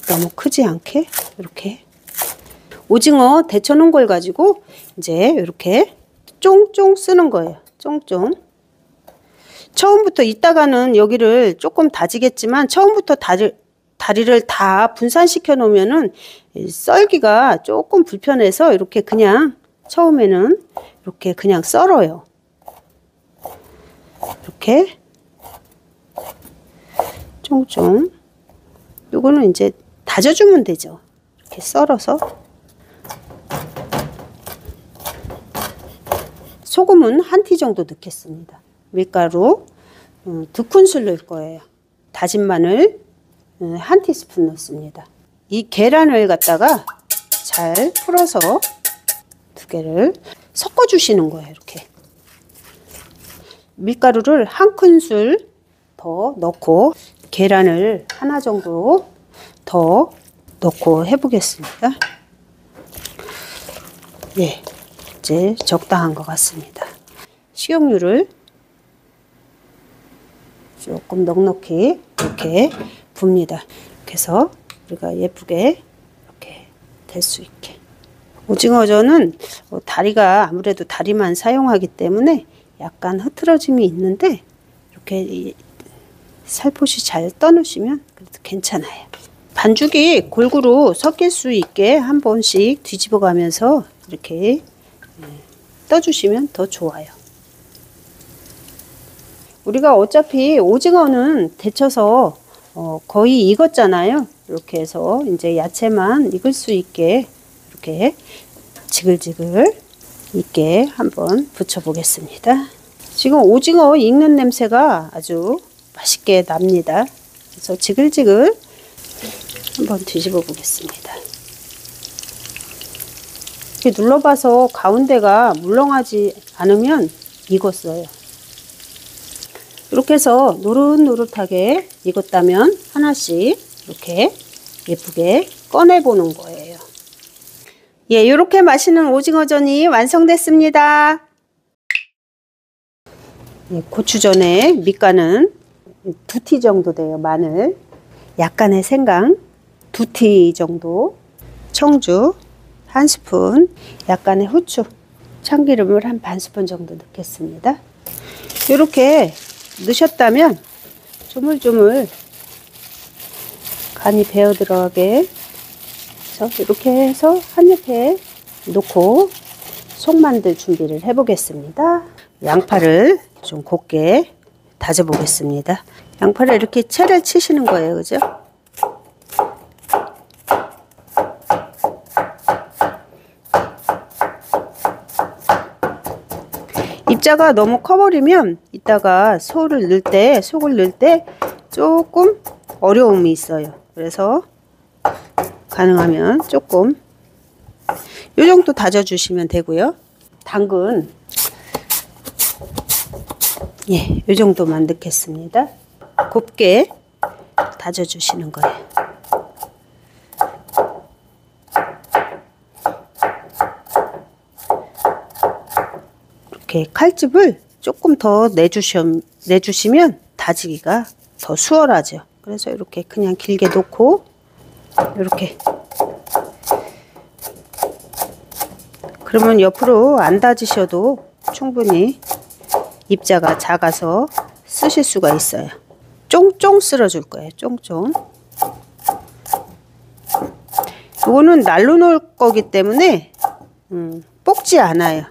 너무 크지 않게 이렇게 오징어 데쳐 놓은 걸 가지고 이제 이렇게 쫑쫑 쓰는 거예요. 쫑쫑. 처음부터 이따가는 여기를 조금 다지겠지만 처음부터 다리를 다 분산시켜 놓으면은 썰기가 조금 불편해서 이렇게 그냥 처음에는 이렇게 그냥 썰어요. 이렇게 쫑쫑. 요거는 이제 다져주면 되죠. 이렇게 썰어서. 소금은 한 티 정도 넣겠습니다. 밀가루 2큰술 넣을 거예요. 다진 마늘 1티스푼 넣습니다. 이 계란을 갖다가 잘 풀어서 2개를 섞어 주시는 거예요. 이렇게 밀가루를 1큰술 더 넣고 계란을 하나 정도 더 넣고 해보겠습니다. 예, 이제 적당한 것 같습니다. 식용유를 조금 넉넉히 이렇게 붓니다. 이렇게 해서 우리가 예쁘게 이렇게 될 수 있게. 오징어전은 다리가 아무래도 다리만 사용하기 때문에 약간 흐트러짐이 있는데 이렇게 살포시 잘 떠놓으시면 그래도 괜찮아요. 반죽이 골고루 섞일 수 있게 한 번씩 뒤집어 가면서 이렇게 떠주시면 더 좋아요. 우리가 어차피 오징어는 데쳐서 거의 익었잖아요. 이렇게 해서 이제 야채만 익을 수 있게 이렇게 지글지글 익게 한번 부쳐 보겠습니다. 지금 오징어 익는 냄새가 아주 맛있게 납니다. 그래서 지글지글 한번 뒤집어 보겠습니다. 이렇게 눌러봐서 가운데가 물렁하지 않으면 익었어요. 이렇게 해서 노릇노릇하게 익었다면 하나씩 이렇게 예쁘게 꺼내 보는 거예요. 예, 이렇게 맛있는 오징어전이 완성됐습니다. 예, 고추전에 밑간은 2티 정도 돼요. 마늘, 약간의 생강 2티 정도, 청주 1스푼, 약간의 후추, 참기름을 한 반스푼 정도 넣겠습니다. 이렇게 넣으셨다면 조물조물 간이 배어 들어가게 이렇게 해서 한 옆에 놓고 속 만들 준비를 해 보겠습니다. 양파를 좀 곱게 다져 보겠습니다. 양파를 이렇게 채를 치시는 거예요. 그죠? 입자가 너무 커버리면 이따가 속을 넣을 때 조금 어려움이 있어요. 그래서 가능하면 조금 이 정도 다져 주시면 되고요. 당근 예, 이 정도만 넣겠습니다. 곱게 다져 주시는 거예요. 이렇게 칼집을 조금 더 내주시면 다지기가 더 수월하죠. 그래서 이렇게 그냥 길게 놓고 이렇게 그러면 옆으로 안 다지셔도 충분히 입자가 작아서 쓰실 수가 있어요. 쫑쫑 쓸어줄 거예요. 쫑쫑. 이거는 날로 놓을 거기 때문에 볶지 않아요.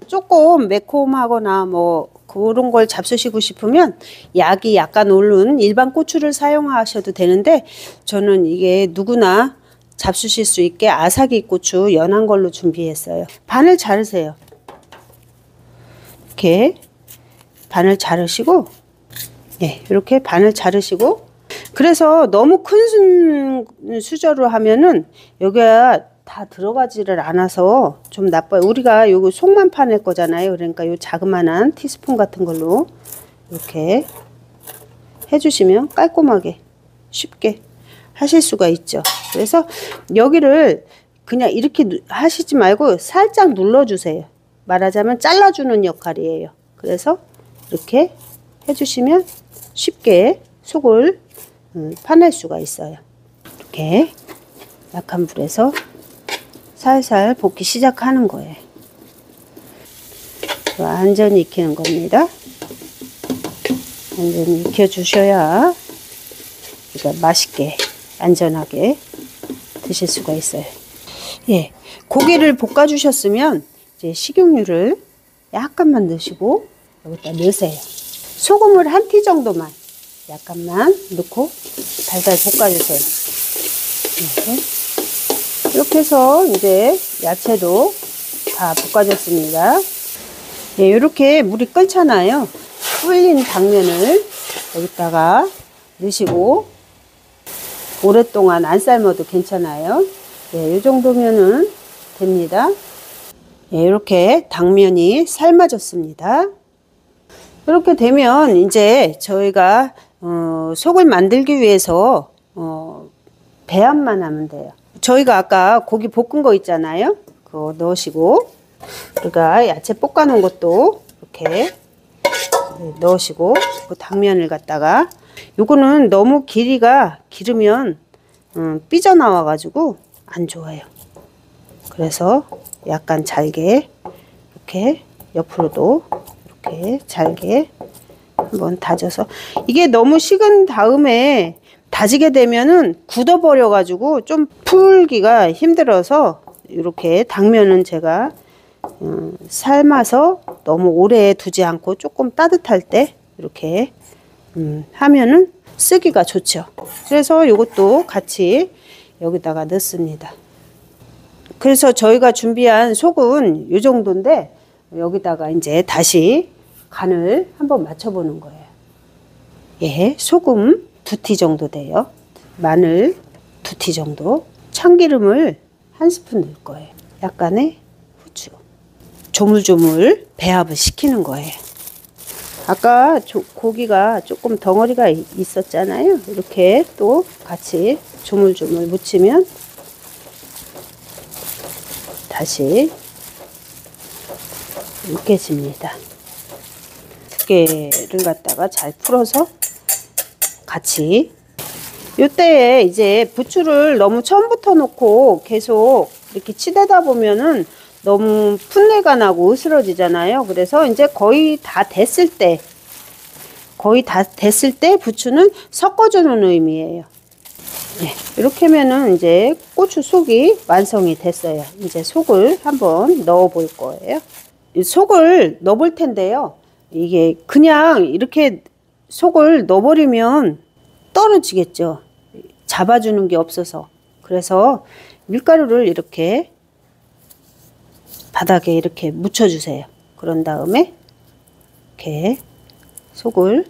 조금 매콤하거나 뭐 그런 걸 잡수시고 싶으면 약이 약간 오른 일반 고추를 사용하셔도 되는데 저는 이게 누구나 잡수실 수 있게 아사기 고추 연한 걸로 준비했어요. 반을 자르세요. 이렇게 반을 자르시고 예, 이렇게 반을 자르시고 그래서 너무 큰 수저로 하면은 여기가 다 들어가지를 않아서 좀 나빠요. 우리가 요거 속만 파낼 거잖아요. 그러니까 요 자그마한 티스푼 같은 걸로 이렇게 해주시면 깔끔하게 쉽게 하실 수가 있죠. 그래서 여기를 그냥 이렇게 하시지 말고 살짝 눌러주세요. 말하자면 잘라주는 역할이에요. 그래서 이렇게 해주시면 쉽게 속을 파낼 수가 있어요. 이렇게 약한 불에서 살살 볶기 시작하는 거예요. 완전히 익히는 겁니다. 완전히 익혀주셔야 맛있게 안전하게 드실 수가 있어요. 예, 고기를 볶아주셨으면 이제 식용유를 약간만 넣으시고 여기다 넣으세요. 소금을 한 티 정도만 약간만 넣고 달달 볶아주세요. 이렇게 해서 이제 야채도 다 볶아졌습니다. 이렇게 물이 끓잖아요. 끓인 당면을 여기다가 넣으시고 오랫동안 안 삶아도 괜찮아요. 이 정도면은 됩니다. 이렇게 당면이 삶아졌습니다. 이렇게 되면 이제 저희가 속을 만들기 위해서 배합만 하면 돼요. 저희가 아까 고기 볶은 거 있잖아요. 그거 넣으시고, 우리가 야채 볶아 놓은 것도 이렇게 넣으시고, 그 당면을 갖다가, 요거는 너무 길이가 길으면 삐져나와 가지고 안 좋아요. 그래서 약간 잘게 이렇게 옆으로도 이렇게 잘게 한번 다져서, 이게 너무 식은 다음에 다지게 되면은 굳어 버려 가지고 좀 풀기가 힘들어서 이렇게 당면은 제가 삶아서 너무 오래 두지 않고 조금 따뜻할 때 이렇게 하면은 쓰기가 좋죠. 그래서 이것도 같이 여기다가 넣습니다. 그래서 저희가 준비한 속은 이 정도인데 여기다가 이제 다시 간을 한번 맞춰보는 거예요. 예, 소금 2티 정도 돼요. 마늘 2티 정도, 참기름을 1스푼 넣을 거예요. 약간의 후추, 조물조물 배합을 시키는 거예요. 아까 고기가 조금 덩어리가 있었잖아요. 이렇게 또 같이 조물조물 묻히면 다시 으깨집니다. 두께를 갖다가 잘 풀어서 같이, 요때에 이제 부추를 너무 처음부터 넣고 계속 이렇게 치대다 보면은 너무 풋내가 나고 으스러지잖아요. 그래서 이제 거의 다 됐을 때 부추는 섞어주는 의미예요. 네, 이렇게 하면은 이제 고추 속이 완성이 됐어요. 이제 속을 한번 넣어 볼 거예요. 속을 넣어 볼 텐데요. 이게 그냥 이렇게 속을 넣어버리면 떨어지겠죠. 잡아주는 게 없어서. 그래서 밀가루를 이렇게 바닥에 이렇게 묻혀주세요. 그런 다음에 이렇게 속을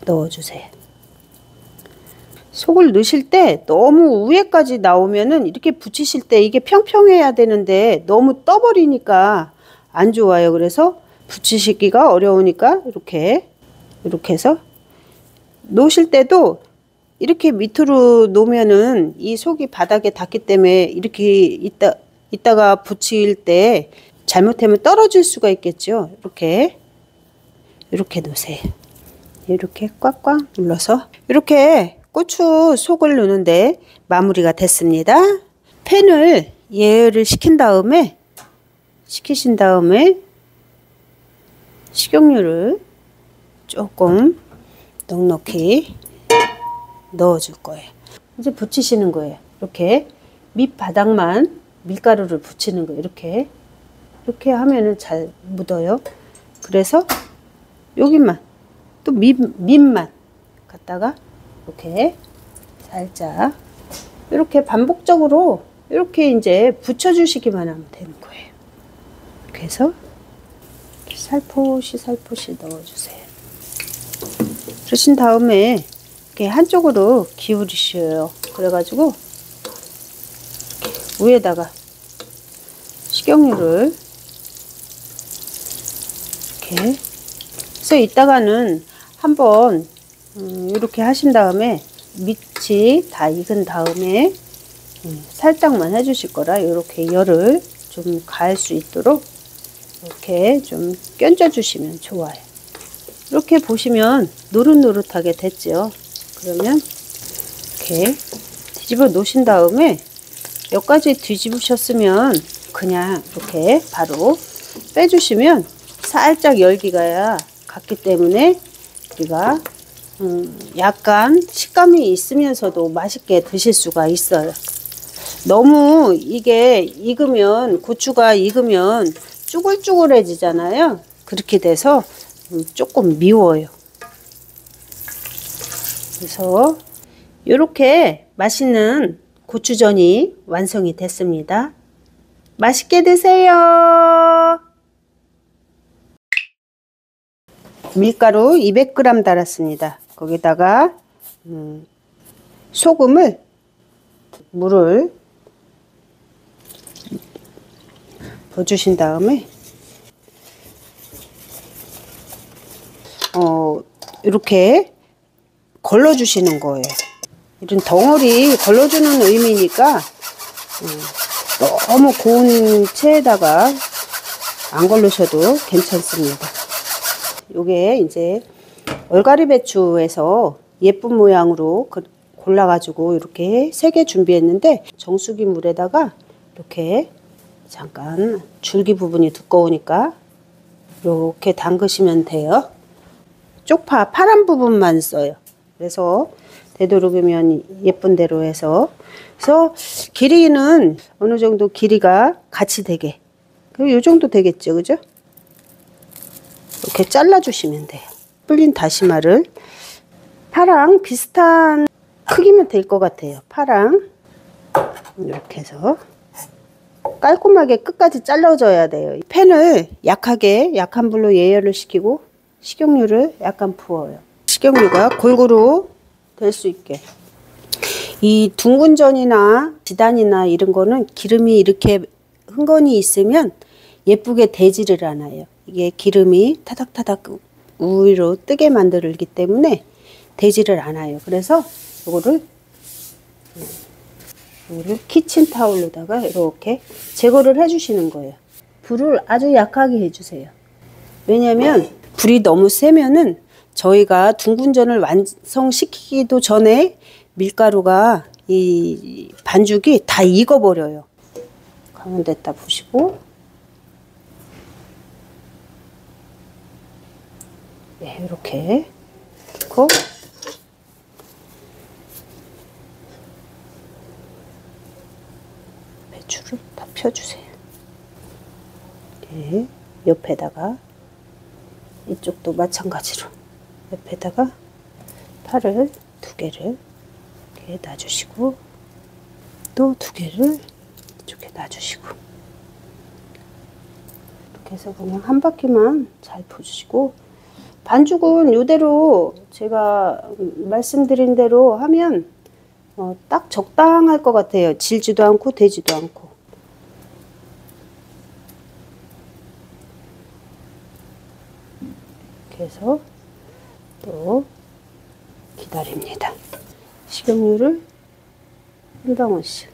넣어주세요. 속을 넣으실 때 너무 위에까지 나오면은 이렇게 붙이실 때 이게 평평해야 되는데 너무 떠버리니까 안 좋아요. 그래서 붙이시기가 어려우니까 이렇게 해서 놓으실 때도 이렇게 밑으로 놓으면은 이 속이 바닥에 닿기 때문에 이렇게 이따가 붙일 때 잘못하면 떨어질 수가 있겠죠. 이렇게 놓으세요. 이렇게 꽉꽉 눌러서 이렇게 고추 속을 넣는데 마무리가 됐습니다. 팬을 예열을 시키신 다음에 식용유를 조금 넉넉히 넣어줄 거예요. 이제 붙이시는 거예요. 이렇게 밑바닥만 밀가루를 붙이는 거예요. 이렇게 하면은 잘 묻어요. 그래서 여기만 또 밑만 갖다가 이렇게 살짝 이렇게 반복적으로 이렇게 이제 붙여주시기만 하면 되는 거예요. 이렇게 해서 살포시 넣어주세요. 그러신 다음에 이렇게 한쪽으로 기울이셔요. 그래가지고 위에다가 식용유를 이렇게 해서 이따가는 한번 이렇게 하신 다음에 밑이 다 익은 다음에 살짝만 해주실 거라 이렇게 열을 좀 가할 수 있도록 이렇게 좀 끼얹어 주시면 좋아요. 이렇게 보시면 노릇노릇하게 됐죠. 그러면 이렇게 뒤집어 놓으신 다음에 몇 가지 뒤집으셨으면 그냥 이렇게 바로 빼주시면 살짝 열기가 갔기 때문에 우리가 약간 식감이 있으면서도 맛있게 드실 수가 있어요. 너무 이게 익으면 고추가 익으면 쭈글쭈글해지잖아요. 그렇게 돼서 조금 미워요. 그래서 이렇게 맛있는 고추전이 완성이 됐습니다. 맛있게 드세요. 밀가루 200g 달았습니다. 거기다가 소금을 물을 부어주신 다음에 이렇게 걸러주시는 거예요. 이런 덩어리 걸러주는 의미니까 너무 고운 채에다가 안 걸르셔도 괜찮습니다. 요게 이제 얼갈이 배추에서 예쁜 모양으로 골라가지고 이렇게 3개 준비했는데 정수기 물에다가 이렇게 잠깐 줄기 부분이 두꺼우니까 이렇게 담그시면 돼요. 쪽파 파란 부분만 써요. 그래서 되도록이면 예쁜 대로 해서 그래서 길이는 어느 정도 길이가 같이 되게 요 정도 되겠죠, 그죠? 이렇게 잘라 주시면 돼요. 불린 다시마를 파랑 비슷한 크기면 될 것 같아요. 파랑 이렇게 해서 깔끔하게 끝까지 잘라줘야 돼요. 팬을 약한 불로 예열을 시키고 식용유를 약간 부어요. 식용유가 골고루 될 수 있게. 이 둥근전이나 지단이나 이런 거는 기름이 이렇게 흥건히 있으면 예쁘게 되지를 않아요. 이게 기름이 타닥타닥 위로 뜨게 만들기 때문에 되지를 않아요. 그래서 이거를 키친타올로다가 이렇게 제거를 해주시는 거예요. 불을 아주 약하게 해주세요. 왜냐면 불이 너무 세면은 저희가 둥근전을 완성시키기도 전에 밀가루가 이 반죽이 다 익어버려요. 가운데다 보시고 네, 이렇게 넣고 배추를 다 펴주세요. 네, 옆에다가 이쪽도 마찬가지로 옆에다가 파를 2개를 이렇게 놔주시고 또 2개를 이쪽에 놔주시고 이렇게 해서 그냥 한 바퀴만 잘 부으시고 반죽은 이대로 제가 말씀드린 대로 하면 딱 적당할 것 같아요. 질지도 않고 되지도 않고. 이렇게 해서 또 기다립니다. 식용유를 한 방울씩.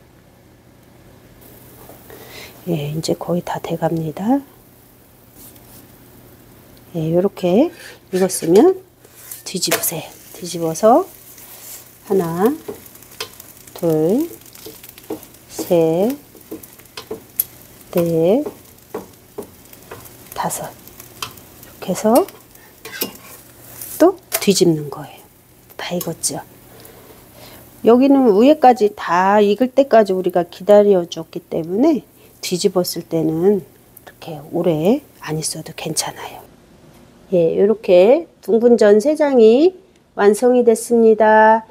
예, 이제 거의 다 돼갑니다. 예, 이렇게 익었으면 뒤집으세요. 뒤집어서 하나, 둘, 셋, 넷, 다섯. 이렇게 해서 또 뒤집는 거예요. 다 익었죠. 여기는 위에까지 다 익을 때까지 우리가 기다려 줬기 때문에 뒤집었을 때는 이렇게 오래 안 있어도 괜찮아요. 예, 이렇게 둥근전 3장이 완성이 됐습니다.